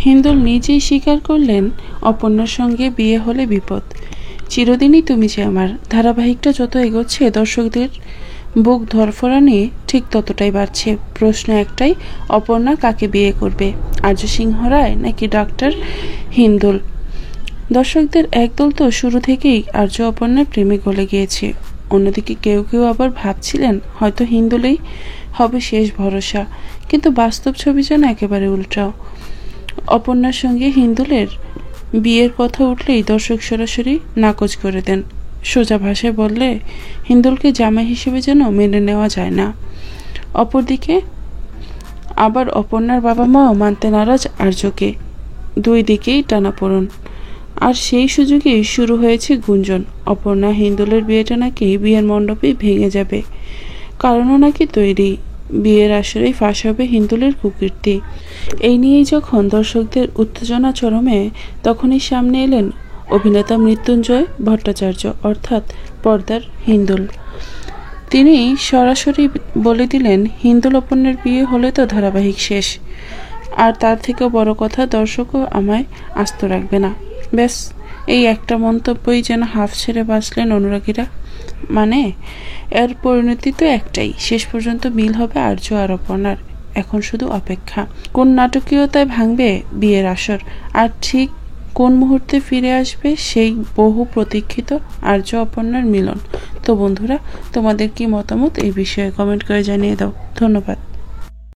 হিন্দুল নিজেই স্বীকার করলেন অপর্ণার সঙ্গে বিয়ে হলে বিপদ। চিরদিনই তুমি যে আমার ধারাবাহিকটা যত এগোচ্ছে দর্শকদের বুক ধরফরানি ঠিক ততটাই বাড়ছে। প্রশ্ন একটাই, অপর্ণা কাকে বিয়ে করবে, আর্য সিংহ রায় নাকি ডাক্তার হিন্দুল? দর্শকদের একদল তো শুরু থেকেই আর্য অপর্ণার প্রেমে গলে গিয়েছে। অন্যদিকে কেউ কেউ আবার ভাবছিলেন হয়তো হিন্দুলেই হবে শেষ ভরসা। কিন্তু বাস্তব ছবি যেন একেবারে উল্টাও। অপর্ণার সঙ্গে হিন্দুলের বিয়ের কথা উঠলেই দর্শক সরাসরি নাকচ করে দেন। সোজা ভাষায় বললে হিন্দুলকে জামাই হিসেবে যেন মেনে নেওয়া যায় না। অপরদিকে আবার অপর্ণার বাবা মাও মানতে নারাজ আর্যকে। দুই দিকেই টানাপোড়েন। আর সেই সুযোগেই শুরু হয়েছে গুঞ্জন, অপর্ণা হিন্দুলের বিয়েটা নাকি বিয়ের মণ্ডপেই ভেঙে যাবে। কারণও নাকি তৈরি, বিয়ের আসরেই ফাঁস হবে হিন্দুলের কুকীর্তি। এই নিয়েই যখন দর্শকদের উত্তেজনা চরমে, তখনই সামনে এলেন অভিনেতা মৃত্যুঞ্জয় ভট্টাচার্য, অর্থাৎ পর্দার হিন্দুল। তিনি সরাসরি বলে দিলেন, হিন্দুল অপর্ণার বিয়ে হলে তো ধারাবাহিক শেষ, আর তার থেকেও বড় কথা, দর্শকও আমায় আস্ত রাখবে না। ব্যাস, এই একটা মন্তব্যই যেন হাফ ছেড়ে বাঁচলেন অনুরাগীরা। মানে এর পরিণতি তো একটাই, শেষ পর্যন্ত মিল হবে আর্য আর অপর্ণার। এখন শুধু অপেক্ষা, কোন নাটকীয়তায় ভাঙবে বিয়ের আসর, আর ঠিক কোন মুহূর্তে ফিরে আসবে সেই বহু প্রতীক্ষিত আর্য অপর্ণার মিলন। তো বন্ধুরা, তোমাদের কি মতামত এই বিষয়ে কমেন্ট করে জানিয়ে দাও। ধন্যবাদ।